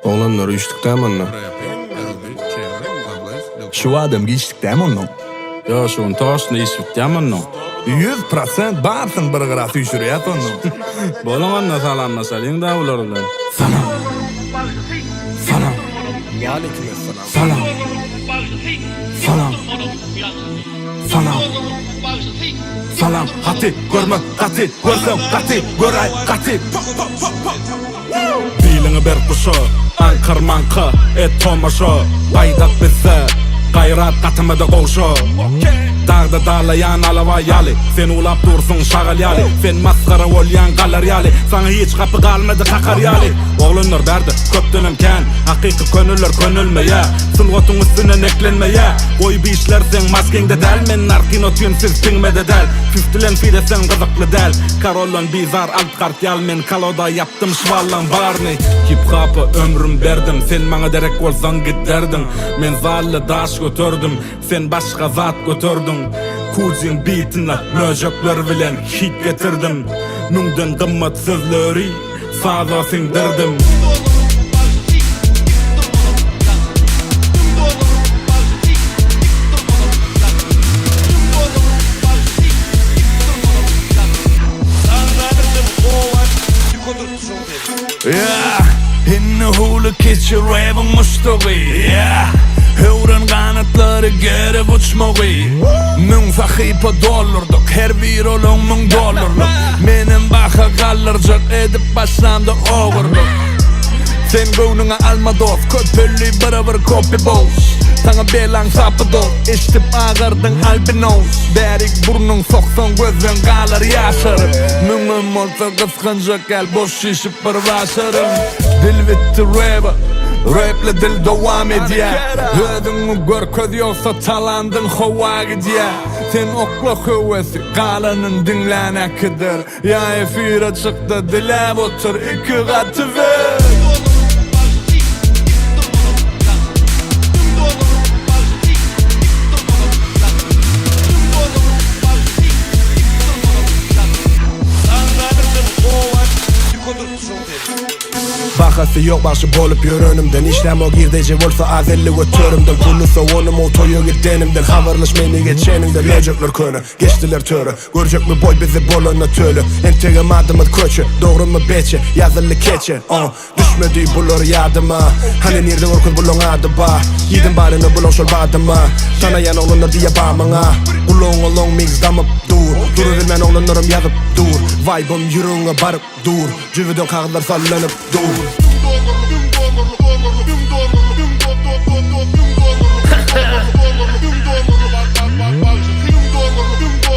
Oğlanlar uyuştuktan mı onunla? Şu adam geçtikten mi onunla? Ya şun taşını işittikten mi onunla? 100% barsın bir gırası üşürüyat onunla. Bolun anna salamlaşalyň da bular bilen. Salam. Salam. Salam. Salam. Salam. Salam. Hati görme, hati görsem, hati göray, hati. Bilingi bir kuşu, ankar manka, et tomaşo. Aydak bizde, gayrat katımıda koşu. Dağda dağlayan alava yali, sen ulap dursun şagal yali. Sen maskara olyan galar yali, sana hiç kapı kalmadı kakar yali. Oğlunlar berdi, köp dönemken, hakiki könüller könülmeye. Sılgotun üstüne eklenmeye. Koy bir işler sen maskende del, men narkino tünsüz pingmede del. Küftülen fide sen gızıklı del. Karollon bizar alt kart yal, men kaloda yaptım şvallan barni. Hip hop'a ömrüm berdim, sen bana derek olsan giderdin. Men zallı daş götürdüm, sen başka zat götürdün. Kuzin beatinle möjökler bilen hit getirdim. Nungden gımmat sözleri fazla sindirdim. Hinne hulu keçi Rep'in muştuğu. Hövren kanatları gerip uçmağı. Mün sahipa dollurduk, her bir olun $1000. Menin baka kalırcak edip başlamda oğurluk. Sen gönlüne alma dost, köpüllü beraber kopi boz. Sana belan sapı dost, iştip ağırdın albinos. Berik burnun soksan gözün kalır yaşarım. Mümüm olsa kıskanca gel boş şişip bir başarım. Dil bitti Repa, Rap'le dil devam ediyor. Ödünü gör köz yoksa talandın hova gidiyor. Sen okla kuvvesi kalanın dinlenekidir. Ya efire çıktı dile otur iki katı ver. Bakası yok başı bolup yörönümden. İşlem o girdece olsa azelli götörümden. Kullusa onum o toyu gittenimden. Havarlış meni geçenimden. Löcekler könü, geçtiler törü. Görecek mi boy bizi bolona tölü. Entegim adımız köçü, doğru mu beçe. Yazılı keçe, düşmedi bulur yadıma. Hani nerede orkuz bulun adı ba. Yedin barını bulun şol badıma. Sana yan oğlunlar diye bağmına. Ulun olun mix damıp dur. Duruvermen oğlunlarım yazıp dur. Vibe'ım yürüğüne barıp dur. Cüvüdön kağıtlar sallanıp dur.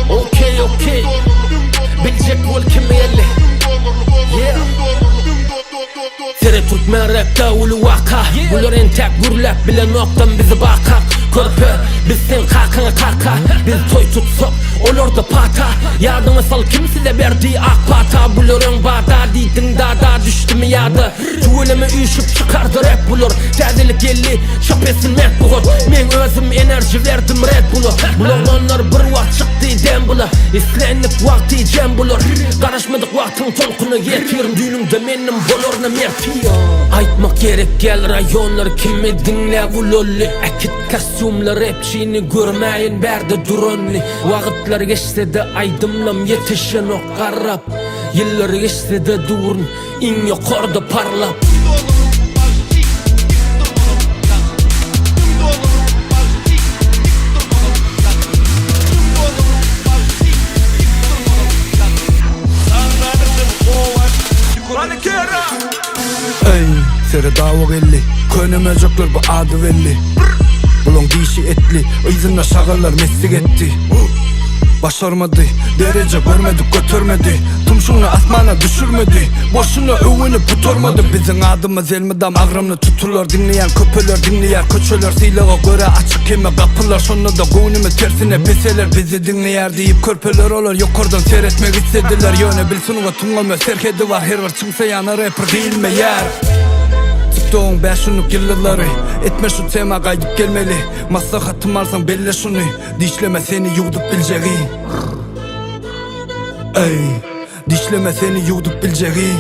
Okay. Bilecek ol kim elli. Tere TmRap'da ulu vaka. Bular en tek gürlep bile noktan bizi bakak. Körpe biz sen kakana kaka. Biz toy tutsok olur da pata. Yardımı sal kim size verdiği ak pata. Buların bağda diydin dağda düştü mü yadı. Tuğulemi üşüp çıkardı rap bulur. Tezilik elli şapesin met buğut. Men özüm enerji verdim red bulur. Bulanlar bir vakt çıktı dem bulur. İslenlik vakti cem bulur. Karışmadık vaktin tolkunu yetirim. Düğünümde menim bolorna mertiyor. Aytmak gerek gel rayonlar kimi dinle vulolli. Akit kasyumla rapçini görmeyin berdi duronli. Vakitler geçse de aydımlam yetişen o karrap. Yıllar geçse de durun in yukarıda parlap. Kera. Ey, sere dava gelli. Könüme joklar bu adı belli. Bulun dişi etli, ıyzınla şağırlar meslik etti. Başarmadı, derece görmedik götürmedi. Tumşunu asmana düşürmedi. Boşuna övünüp tuturmadı. Bizim adımız elmidam ağrımını tuturlar. Dinleyen köpüler dinleyer köçöler. Silağa göre açık keme kapılar. Sonra da gönlümü tersine beseler. Bizi dinleyer deyip körpeler olur. Yukarıdan seyretmek istediler. Yöne bilsin o tungamı serkedi var. Her var çıksa yana rapper değil mi yer? Doğun 5 yılları etme şu tema kaydıp gelmeli. Maslahatım alsan belli şunu. Dişleme seni yudup bileceği. Ey, dişleme seni yudup bileceği.